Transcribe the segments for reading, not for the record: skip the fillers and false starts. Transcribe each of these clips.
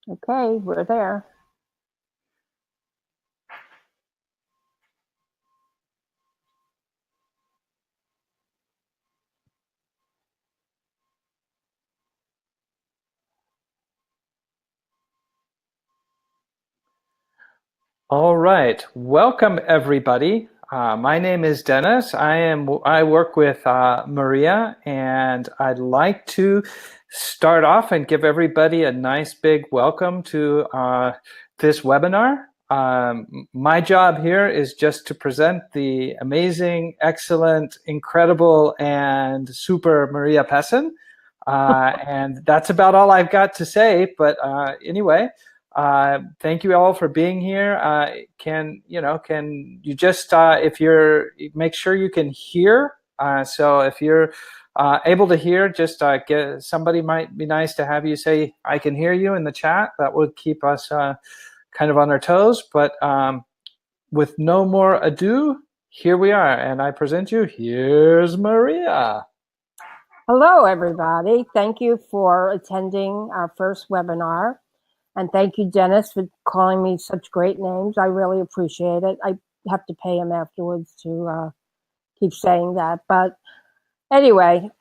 Okay, we're there. All right, welcome everybody. My name is Dennis. I work with Maria, and I'd like to start off and give everybody a nice big welcome to this webinar. My job here is just to present the amazing, excellent, incredible, and super Maria Pessin. And that's about all I've got to say. But anyway. Thank you all for being here. Can you just if you're make sure you can hear. So if you're able to hear, just get somebody might be nice to have you say I can hear you in the chat. That would keep us kind of on our toes. But with no more ado, here we are, and I present you. Here's Maria. Hello, everybody. Thank you for attending our first webinar. And thank you, Dennis, for calling me such great names. I really appreciate it. I have to pay him afterwards to keep saying that. But anyway,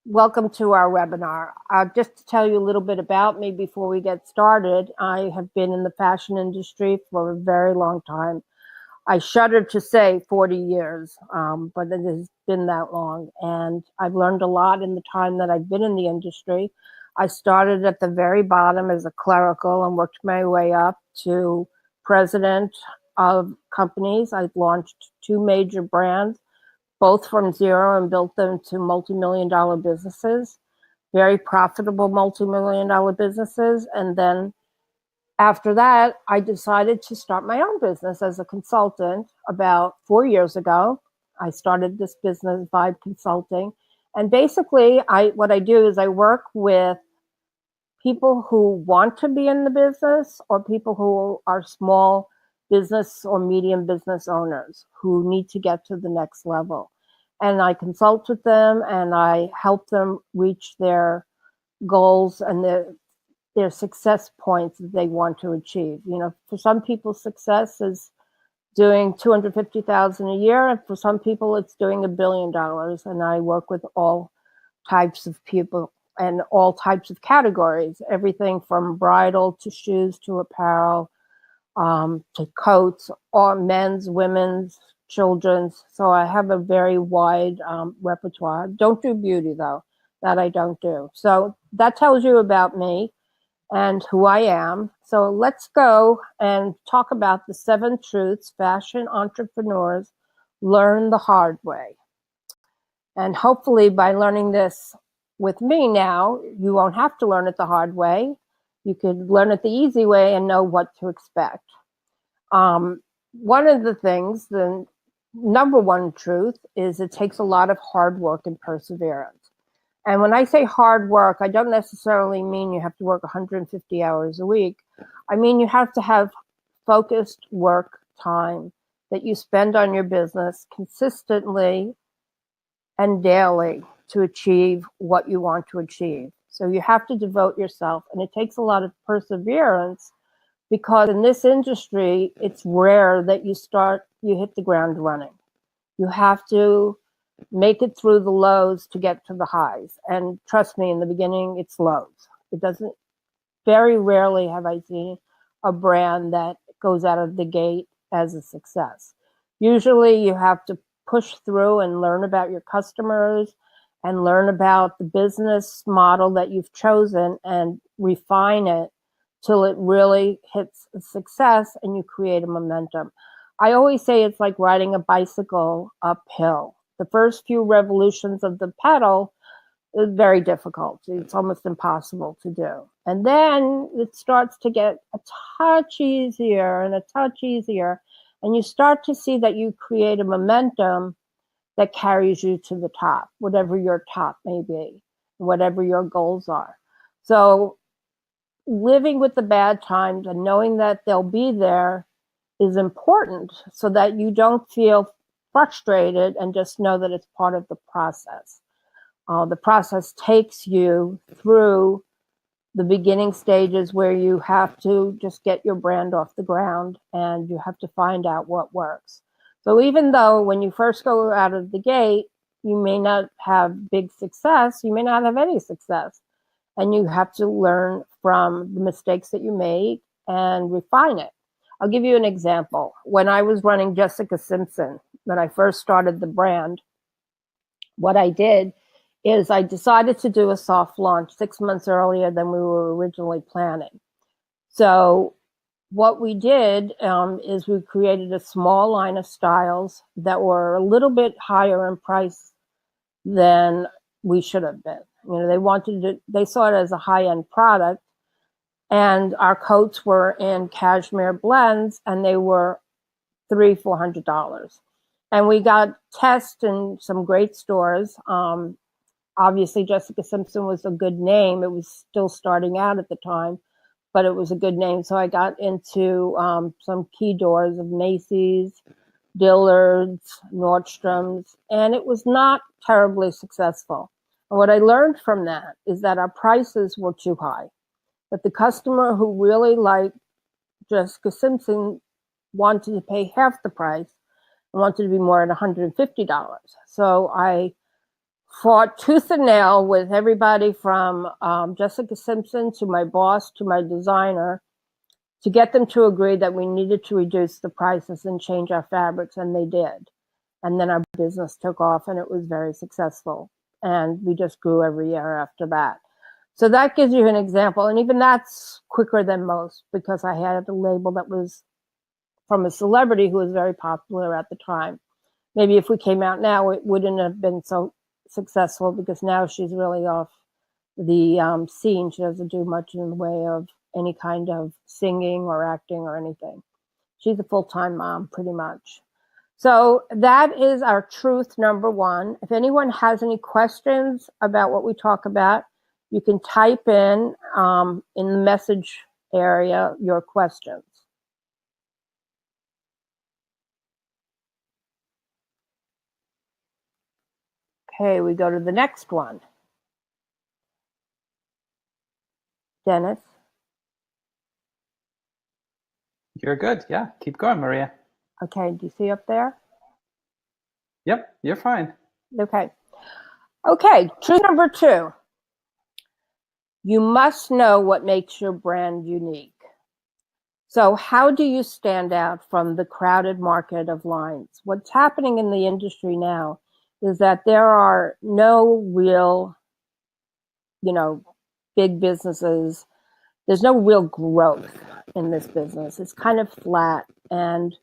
welcome to our webinar. Just to tell you a little bit about me before we get started, I have been in the fashion industry for a very long time. I shudder to say 40 years, but it has been that long. And I've learned a lot in the time that I've been in the industry. I started at the very bottom as a clerical and worked my way up to president of companies. I've launched 2 major brands, both from zero, and built them to multi-million-dollar businesses, very profitable multi-million-dollar businesses. And then after that, I decided to start my own business as a consultant about 4 years ago. I started this business, Vibe Consulting. And basically, what I do is I work with people who want to be in the business or people who are small business or medium business owners who need to get to the next level. And I consult with them and I help them reach their goals and their success points that they want to achieve. You know, for some people, success is doing 250,000 a year, and for some people, it's doing $1 billion. And I work with all types of people and all types of categories, everything from bridal to shoes to apparel, to coats, or men's, women's, children's. So I have a very wide repertoire. Don't do beauty though, that I don't do. So that tells you about me and who I am. So let's go and talk about the 7 truths fashion entrepreneurs learn the hard way. And hopefully by learning this with me now, you won't have to learn it the hard way. You could learn it the easy way and know what to expect. One of the things, the number one truth, is it takes a lot of hard work and perseverance. And when I say hard work, I don't necessarily mean you have to work 150 hours a week. I mean, you have to have focused work time that you spend on your business consistently and daily to achieve what you want to achieve. So you have to devote yourself, and it takes a lot of perseverance because in this industry, it's rare that you hit the ground running. You have to make it through the lows to get to the highs. And trust me, in the beginning, it's lows. Very rarely have I seen a brand that goes out of the gate as a success. Usually you have to push through and learn about your customers and learn about the business model that you've chosen and refine it till it really hits success and you create a momentum. I always say it's like riding a bicycle uphill. The first few revolutions of the pedal is very difficult. It's almost impossible to do. And then it starts to get a touch easier and a touch easier. And you start to see that you create a momentum that carries you to the top, whatever your top may be, whatever your goals are. So living with the bad times and knowing that they'll be there is important so that you don't feel frustrated and just know that it's part of the process. The process takes you through the beginning stages where you have to just get your brand off the ground and you have to find out what works. So even though when you first go out of the gate, you may not have big success, you may not have any success. And you have to learn from the mistakes that you make and refine it. I'll give you an example. When I was running Jessica Simpson, when I first started the brand, what I did is I decided to do a soft launch 6 months earlier than we were originally planning. So what we did is we created a small line of styles that were a little bit higher in price than we should have been. You know, they saw it as a high-end product, and our coats were in cashmere blends, and they were $300-400. And we got tests in some great stores. Obviously, Jessica Simpson was a good name. It was still starting out at the time, but it was a good name. So I got into some key doors of Macy's, Dillard's, Nordstrom's, and it was not terribly successful. And what I learned from that is that our prices were too high, that the customer who really liked Jessica Simpson wanted to pay half the price and wanted to be more at $150. So I fought tooth and nail with everybody from Jessica Simpson to my boss to my designer to get them to agree that we needed to reduce the prices and change our fabrics, and they did. And then our business took off, and it was very successful. And we just grew every year after that. So that gives you an example. And even that's quicker than most, because I had a label that was from a celebrity who was very popular at the time. Maybe if we came out now, it wouldn't have been so successful, because now she's really off the scene. She doesn't do much in the way of any kind of singing or acting or anything. She's a full-time mom, pretty much. So that is our truth number one. If anyone has any questions about what we talk about, you can type in the message area your questions. Okay, we go to the next one. Dennis? You're good. Yeah, keep going, Maria. Okay, do you see up there? Yep, you're fine. Okay. Okay, truth number two. You must know what makes your brand unique. So how do you stand out from the crowded market of lines? What's happening in the industry now is that there are no real, big businesses. There's no real growth in this business. It's kind of flat. And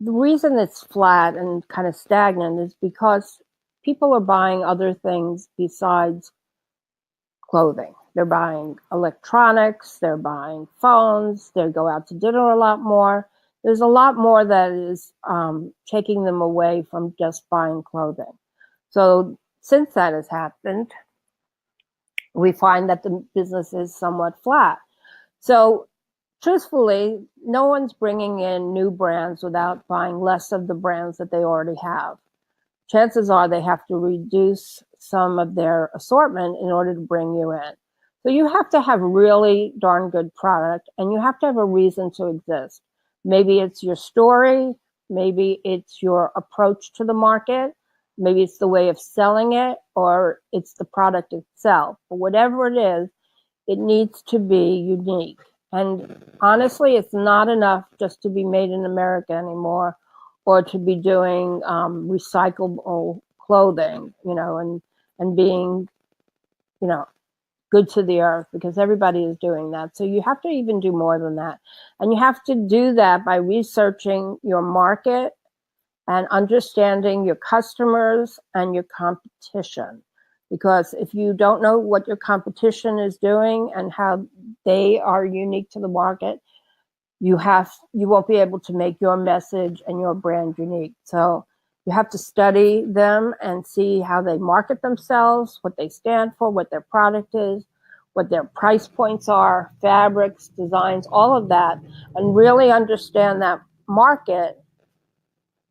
the reason it's flat and kind of stagnant is because people are buying other things besides clothing. They're buying electronics, they're buying phones, they go out to dinner a lot more. There's a lot more that is taking them away from just buying clothing. So since that has happened, we find that the business is somewhat flat. So truthfully, no one's bringing in new brands without buying less of the brands that they already have. Chances are they have to reduce some of their assortment in order to bring you in. So you have to have really darn good product, and you have to have a reason to exist. Maybe it's your story, maybe it's your approach to the market, maybe it's the way of selling it, or it's the product itself. But whatever it is, it needs to be unique. And honestly, it's not enough just to be made in America anymore, or to be doing recyclable clothing, and being, good to the earth, because everybody is doing that. So you have to even do more than that. And you have to do that by researching your market and understanding your customers and your competition. Because if you don't know what your competition is doing and how they are unique to the market, you won't be able to make your message and your brand unique. So you have to study them and see how they market themselves, what they stand for, what their product is, what their price points are, fabrics, designs, all of that, and really understand that market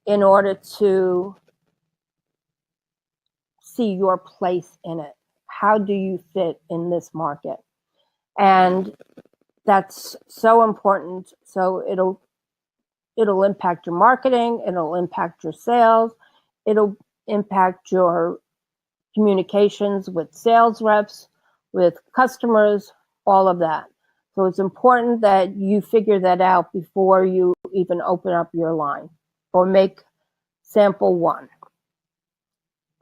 in order to see your place in it. How do you fit in this market? And that's so important. So it'll impact your marketing, it'll impact your sales, it'll impact your communications with sales reps, with customers, all of that. So it's important that you figure that out before you even open up your line or make sample one.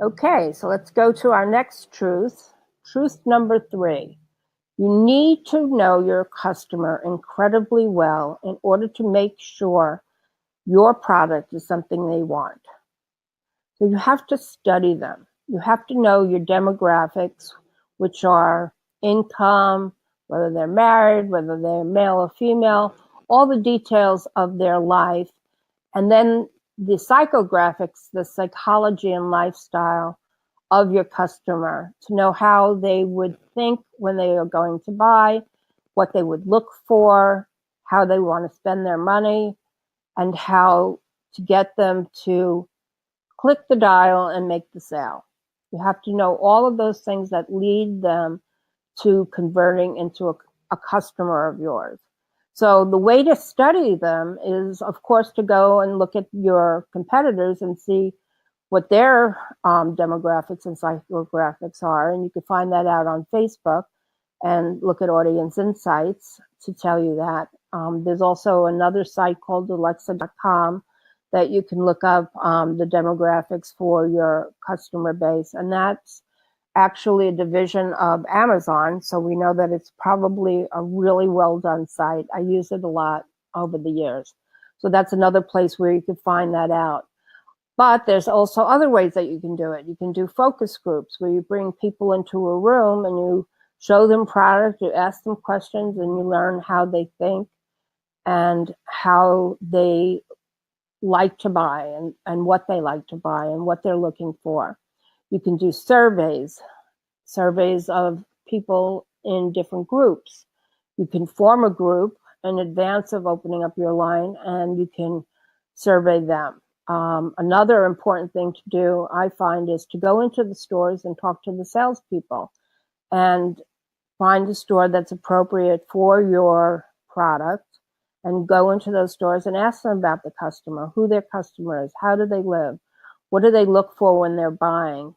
Okay, so let's go to our next truth. Truth number 3. You need to know your customer incredibly well in order to make sure your product is something they want. So you have to study them. You have to know your demographics, which are income, whether they're married, whether they're male or female, all the details of their life. And then the psychographics, the psychology and lifestyle of your customer, to know how they would think when they are going to buy, what they would look for, how they want to spend their money, and how to get them to click the dial and make the sale. You have to know all of those things that lead them to converting into a customer of yours. So the way to study them is, of course, to go and look at your competitors and see what their demographics and psychographics are. And you can find that out on Facebook and look at Audience Insights to tell you that. There's also another site called Alexa.com that you can look up the demographics for your customer base. And that's actually a division of Amazon. So we know that it's probably a really well done site. I use it a lot over the years. So that's another place where you can find that out. But there's also other ways that you can do it. You can do focus groups where you bring people into a room and you show them product, you ask them questions, and you learn how they think and how they like to buy and what they like to buy and what they're looking for. You can do surveys of people in different groups. You can form a group in advance of opening up your line and you can survey them. Another important thing to do, I find, is to go into the stores and talk to the salespeople and find a store that's appropriate for your product and go into those stores and ask them about the customer, who their customer is, how do they live, what do they look for when they're buying,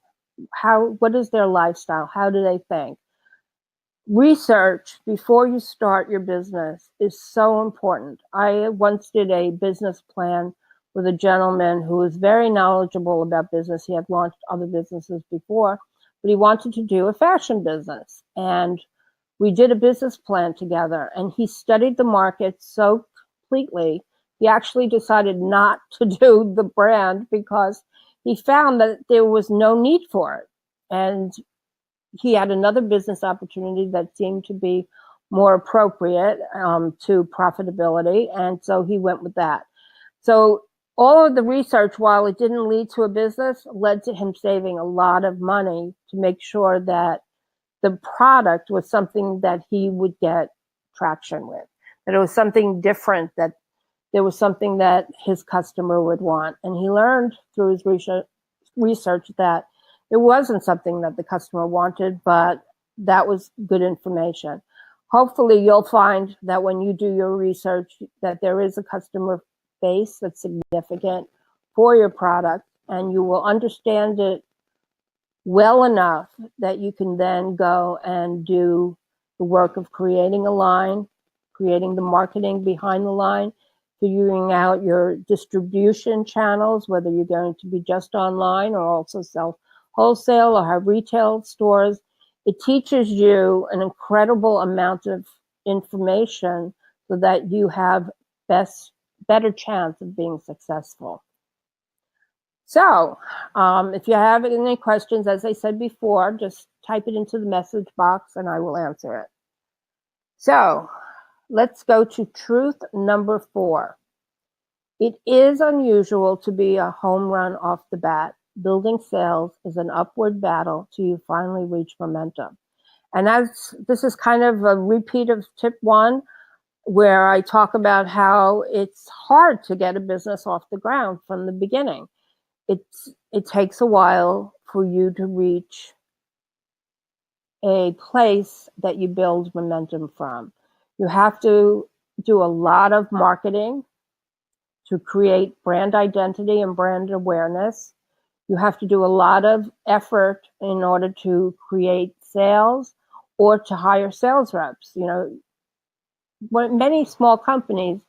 what is their lifestyle, how do they think. Research before you start your business is so important. I once did a business plan with a gentleman who was very knowledgeable about business. He had launched other businesses before, but he wanted to do a fashion business. And we did a business plan together and he studied the market so completely. He actually decided not to do the brand because he found that there was no need for it. And he had another business opportunity that seemed to be more appropriate to profitability. And so he went with that. So all of the research, while it didn't lead to a business, led to him saving a lot of money to make sure that the product was something that he would get traction with, that it was something different, that there was something that his customer would want. And he learned through his research that it wasn't something that the customer wanted, but that was good information. Hopefully you'll find that when you do your research that there is a customer base that's significant for your product and you will understand it well enough that you can then go and do the work of creating a line, creating the marketing behind the line, figuring out your distribution channels, whether you're going to be just online or also sell wholesale or have retail stores. It teaches you an incredible amount of information so that you have better chance of being successful. So if you have any questions, as I said before, just type it into the message box and I will answer it. So let's go to truth number 4. It is unusual to be a home run off the bat. Building sales is an upward battle till you finally reach momentum. And this is kind of a repeat of tip 1, where I talk about how it's hard to get a business off the ground from the beginning. It takes a while for you to reach a place that you build momentum from. You have to do a lot of marketing to create brand identity and brand awareness. You have to do a lot of effort in order to create sales or to hire sales reps. Many small companies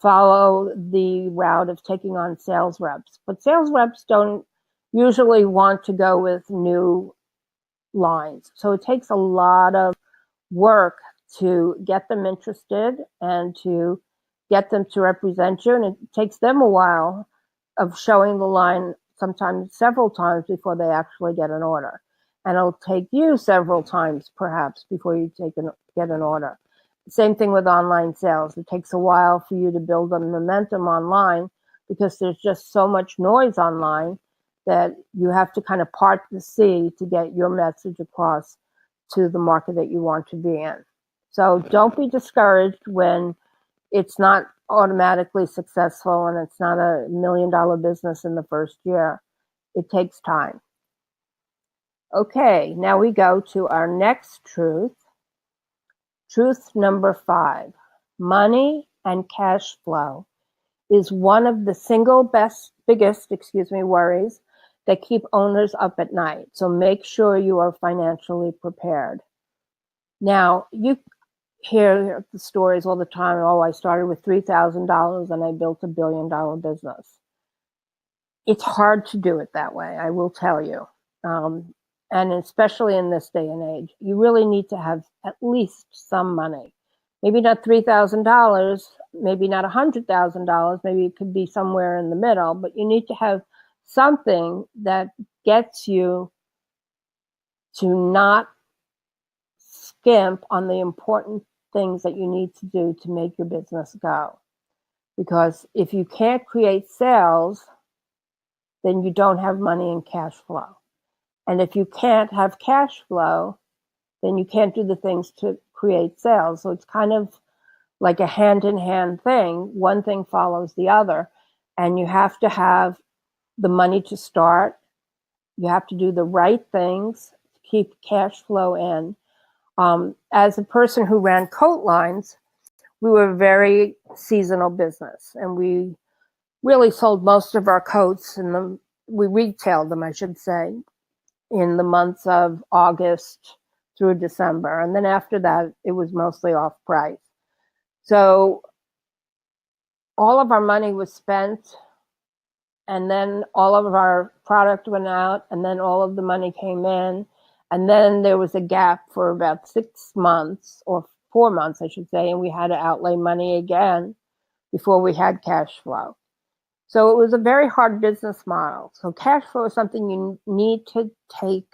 follow the route of taking on sales reps, but sales reps don't usually want to go with new lines. So it takes a lot of work to get them interested and to get them to represent you. And it takes them a while of showing the line, sometimes several times before they actually get an order. And it'll take you several times perhaps before you get an order. Same thing with online sales. It takes a while for you to build a momentum online because there's just so much noise online that you have to kind of part the sea to get your message across to the market that you want to be in. So don't be discouraged when it's not automatically successful and it's not $1 million business in the first year. It takes time. Okay, now we go to our next truth. Truth number 5. Money and cash flow is one of the single biggest worries that keep owners up at night. So make sure you are financially prepared. Now, you hear the stories all the time. Oh, I started with $3,000 and I built $1 billion business. It's hard to do it that way, I will tell you. And especially in this day and age, you really need to have at least some money. Maybe not $3,000, maybe not $100,000, maybe it could be somewhere in the middle, but you need to have something that gets you to not skimp on the important things that you need to do to make your business go. Because if you can't create sales, then you don't have money and cash flow. And if you can't have cash flow, then you can't do the things to create sales. So it's kind of like a hand-in-hand thing. One thing follows the other. And you have to have the money to start. You have to do the right things to keep cash flow in. As a person who ran coat lines, we were a very seasonal business. And we really sold most of our coats, we retailed them, I should say, in the months of August through December. And then after that, it was mostly off price. So all of our money was spent, and then all of our product went out, and then all of the money came in. And then there was a gap for about 6 months, or 4 months, I should say, and we had to outlay money again before we had cash flow. So it was a very hard business model. So cash flow is something you need to take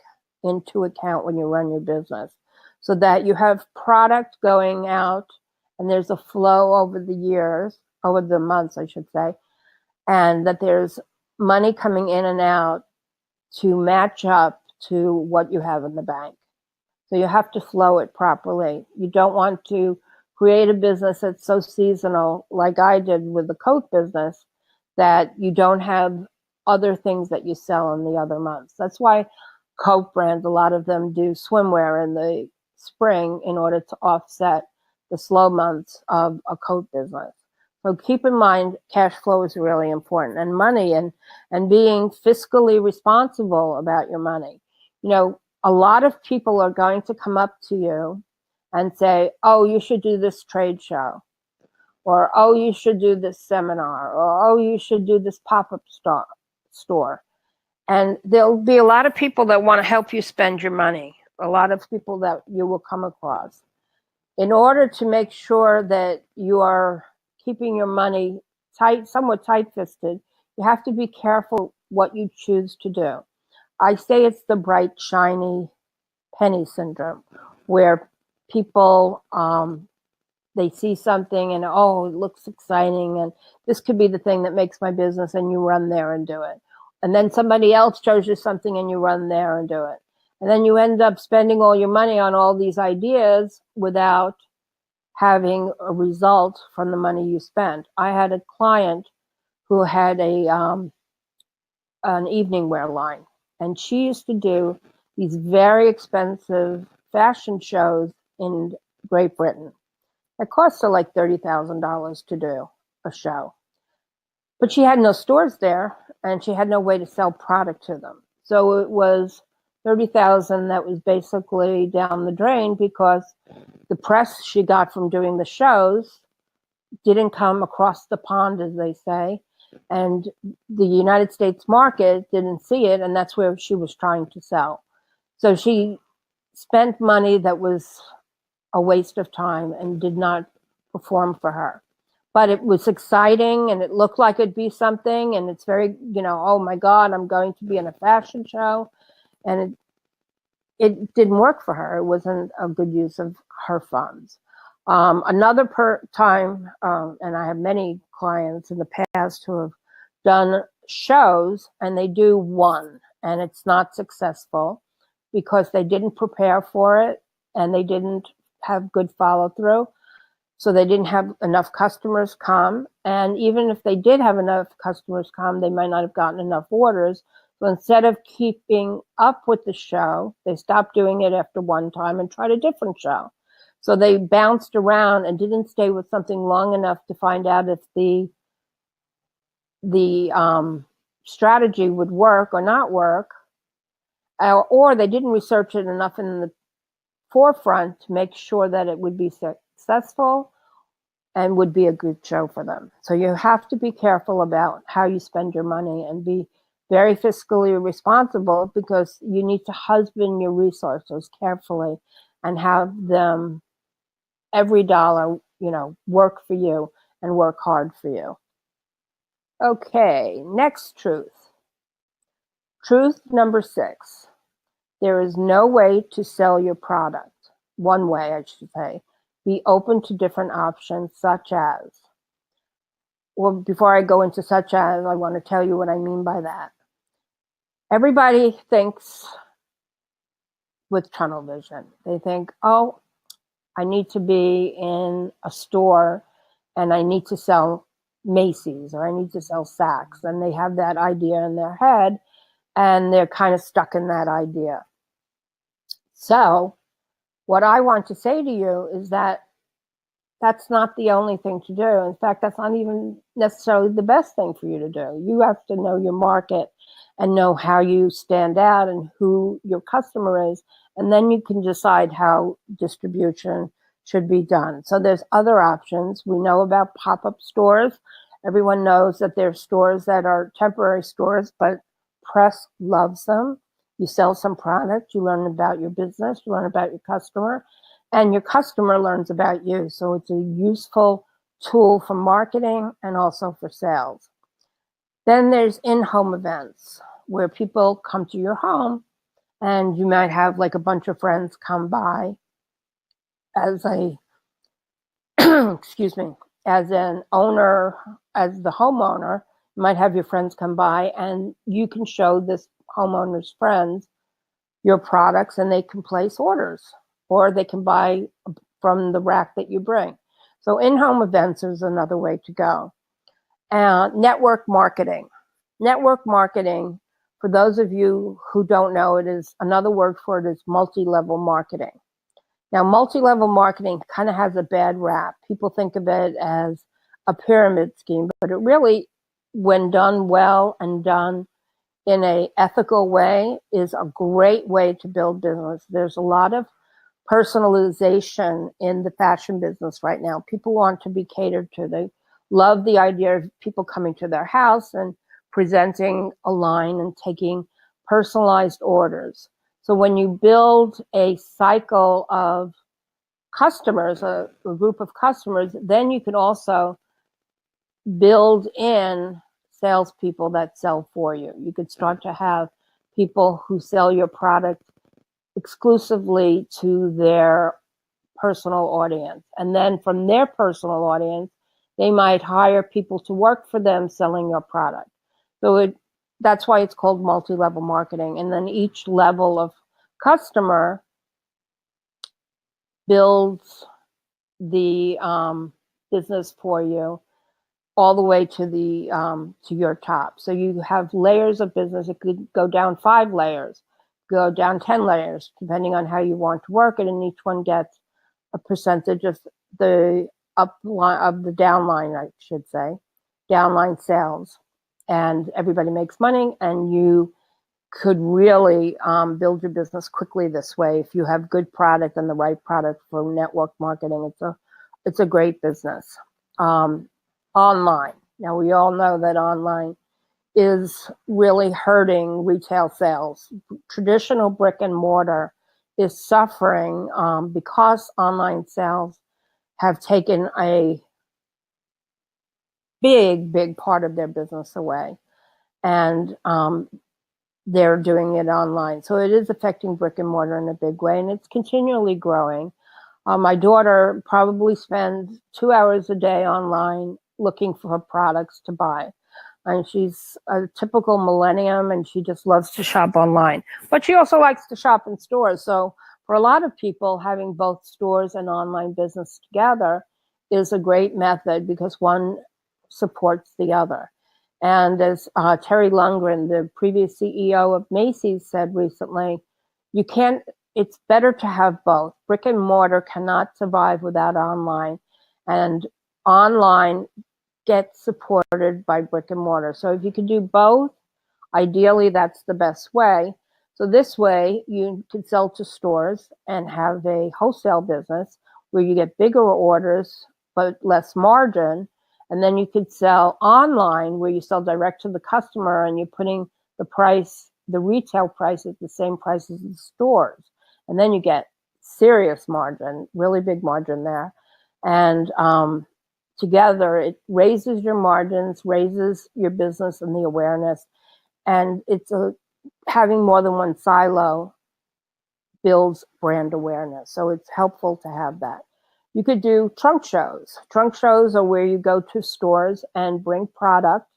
into account when you run your business, so that you have product going out and there's a flow over the months, I should say, and that there's money coming in and out to match up to what you have in the bank. So you have to flow it properly. You don't want to create a business that's so seasonal, like I did with the coat business, that you don't have other things that you sell in the other months. That's why coat brands, a lot of them do swimwear in the spring in order to offset the slow months of a coat business. So keep in mind, cash flow is really important, and money, and being fiscally responsible about your money. A lot of people are going to come up to you and say, oh, you should do this trade show, or, oh, you should do this seminar, or, oh, you should do this pop-up store. And there'll be a lot of people that want to help you spend your money, a lot of people that you will come across. In order to make sure that you are keeping your money somewhat tight-fisted, you have to be careful what you choose to do. I say it's the bright, shiny penny syndrome, where people, they see something and, oh, it looks exciting, and this could be the thing that makes my business, and you run there and do it. And then somebody else shows you something and you run there and do it. And then you end up spending all your money on all these ideas without having a result from the money you spent. I had a client who had an evening wear line, and she used to do these very expensive fashion shows in Great Britain. It cost her like $30,000 to do a show. But she had no stores there, and she had no way to sell product to them. So it was 30,000 that was basically down the drain because the press she got from doing the shows didn't come across the pond, as they say, and the United States market didn't see it, and that's where she was trying to sell. So she spent money that was a waste of time and did not perform for her. But it was exciting, and it looked like it'd be something, and it's very, oh my God, I'm going to be in a fashion show. And it didn't work for her. It wasn't a good use of her funds. Another time, and I have many clients in the past who have done shows, and they do one, and it's not successful because they didn't prepare for it, and they didn't have good follow through. So they didn't have enough customers come. And even if they did have enough customers come, they might not have gotten enough orders. So instead of keeping up with the show, they stopped doing it after one time and tried a different show. So they bounced around and didn't stay with something long enough to find out if the strategy would work or not work, or they didn't research it enough in the forefront to make sure that it would be successful and would be a good show for them. So you have to be careful about how you spend your money and be very fiscally responsible, because you need to husband your resources carefully and have them, every dollar, work for you and work hard for you. Okay, next truth. Truth number 6. There is no way to sell your product. One way, I should say. Be open to different options, such as, well, before I go into such as, I want to tell you what I mean by that. Everybody thinks with tunnel vision. They think, oh, I need to be in a store and I need to sell Macy's, or I need to sell Saks. And they have that idea in their head, and they're kind of stuck in that idea. So what I want to say to you is that that's not the only thing to do. In fact, that's not even necessarily the best thing for you to do. You have to know your market and know how you stand out and who your customer is. And then you can decide how distribution should be done. So there's other options. We know about pop-up stores. Everyone knows that there's stores that are temporary stores, but press loves them. You sell some product, you learn about your business, you learn about your customer, and your customer learns about you. So it's a useful tool for marketing and also for sales. Then there's in-home events where people come to your home, and you might have like a bunch of friends come by as a, excuse me, as an owner, as the homeowner. You might have your friends come by, and you can show this homeowner's friends your products, and they can place orders, or they can buy from the rack that you bring. So in-home events is another way to go. Network marketing. Network marketing, for those of you who don't know, it is another word for it is multi-level marketing. Now, multi-level marketing kind of has a bad rap. People think of it as a pyramid scheme, but it really, when done well and done in an ethical way, is a great way to build business. There's a lot of personalization in the fashion business right now. People want to be catered to. They love the idea of people coming to their house and presenting a line and taking personalized orders. So when you build a cycle of customers, a group of customers, then you can also build in salespeople that sell for you. You could start to have people who sell your product exclusively to their personal audience. And then from their personal audience, they might hire people to work for them selling your product. So that's why it's called multi-level marketing. And then each level of customer builds the business for you all the way to the to your top. So you have layers of business. It could go down 5 layers. It go down 10 layers, depending on how you want to work it, and each one gets a percentage of the upline of the downline, I should say, downline sales. And everybody makes money, and you could really build your business quickly this way. If you have good product and the right product for network marketing, it's a great business. Online. Now, we all know that online is really hurting retail sales. Traditional brick and mortar is suffering because online sales have taken a big part of their business away. And they're doing it online. So it is affecting brick and mortar in a big way, and it's continually growing. My daughter probably spends 2 hours a day online looking for products to buy. And she's a typical millennium, and she just loves to shop online. But she also likes to shop in stores. So for a lot of people, having both stores and online business together is a great method because one supports the other. And as Terry Lundgren, the previous CEO of Macy's, said recently, it's better to have both. Brick and mortar cannot survive without online, and online gets supported by brick and mortar. So if you can do both, ideally that's the best way. So this way you can sell to stores and have a wholesale business where you get bigger orders but less margin. And then you could sell online where you sell direct to the customer and you're putting the retail price at the same price as the stores. And then you get serious margin, really big margin there. And together it raises your margins, raises your business and the awareness. And having more than one silo builds brand awareness. So it's helpful to have that. You could do trunk shows. Trunk shows are where you go to stores and bring product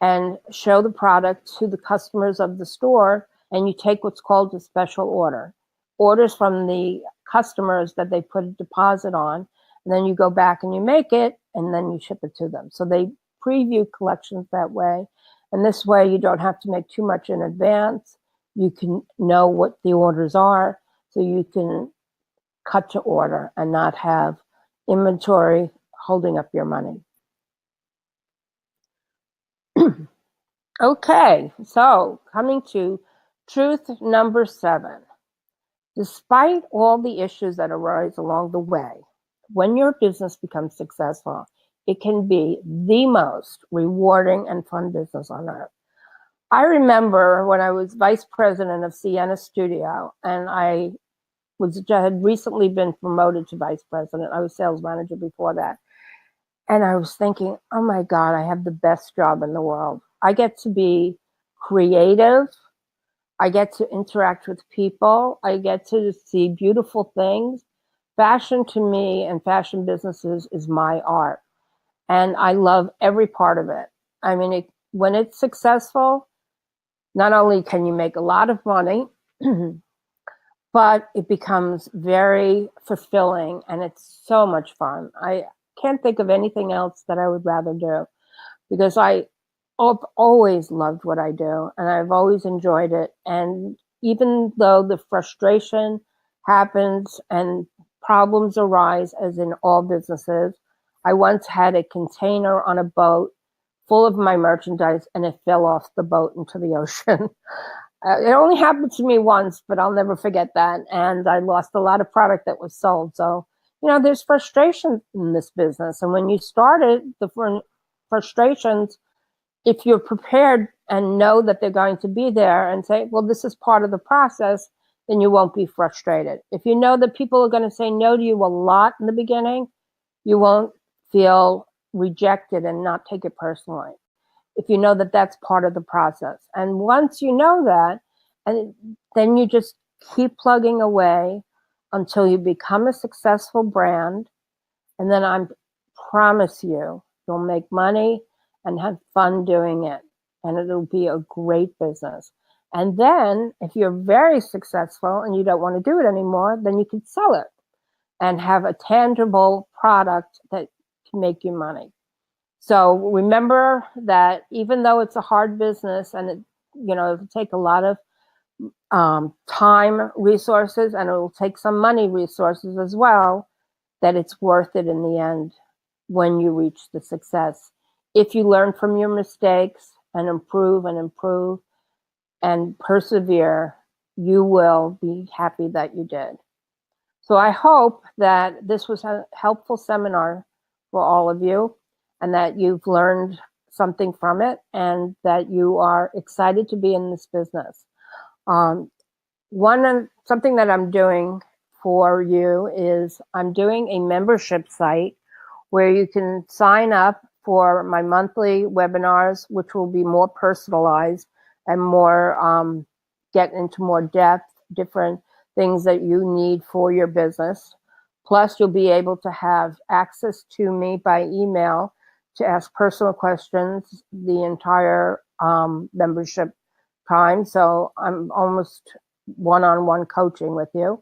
and show the product to the customers of the store, and you take what's called a special order. Orders from the customers that they put a deposit on, and then you go back and you make it, and then you ship it to them. So they preview collections that way, and this way you don't have to make too much in advance. You can know what the orders are, so you can cut to order and not have inventory holding up your money. Okay, so coming to truth number 7. Despite all the issues that arise along the way, when your business becomes successful, it can be the most rewarding and fun business on earth. I remember when I was vice president of Sienna Studio, and I had recently been promoted to vice president. I was sales manager before that. And I was thinking, oh my God, I have the best job in the world. I get to be creative. I get to interact with people. I get to see beautiful things. Fashion to me and fashion businesses is my art. And I love every part of it. I mean, when it's successful, not only can you make a lot of money, but it becomes very fulfilling and it's so much fun. I can't think of anything else that I would rather do because I've always loved what I do and I've always enjoyed it. And even though the frustration happens and problems arise, as in all businesses, I once had a container on a boat full of my merchandise and it fell off the boat into the ocean. It only happened to me once, but I'll never forget that. And I lost a lot of product that was sold. So, there's frustration in this business. And when you start it, the frustrations, if you're prepared and know that they're going to be there and say, well, this is part of the process, then you won't be frustrated. If you know that people are going to say no to you a lot in the beginning, you won't feel rejected and not take it personally. If you know that that's part of the process. And once you know that, and then you just keep plugging away until you become a successful brand. And then I promise you'll make money and have fun doing it. And it'll be a great business. And then if you're very successful and you don't want to do it anymore, then you can sell it and have a tangible product that can make you money. So remember that even though it's a hard business and it'll take a lot of time resources, and it will take some money resources as well, that it's worth it in the end when you reach the success. If you learn from your mistakes and improve and persevere, you will be happy that you did. So I hope that this was a helpful seminar for all of you, and that you've learned something from it, and that you are excited to be in this business. Something that I'm doing for you is I'm doing a membership site where you can sign up for my monthly webinars, which will be more personalized and more get into more depth, different things that you need for your business. Plus, you'll be able to have access to me by email to ask personal questions the entire membership time. So I'm almost one-on-one coaching with you.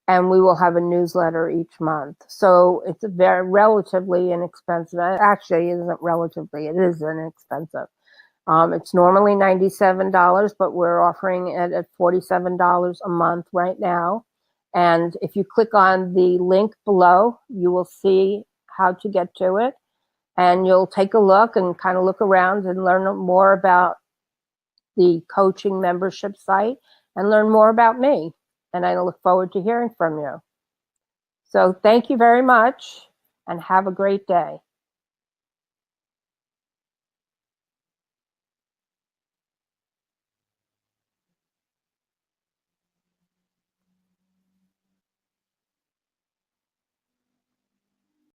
And we will have a newsletter each month. So it's very relatively inexpensive. Actually, it isn't relatively, it is inexpensive. It's normally $97, but we're offering it at $47 a month right now. And if you click on the link below, you will see how to get to it. And you'll take a look and kind of look around and learn more about the coaching membership site and learn more about me. And I look forward to hearing from you. So thank you very much and have a great day.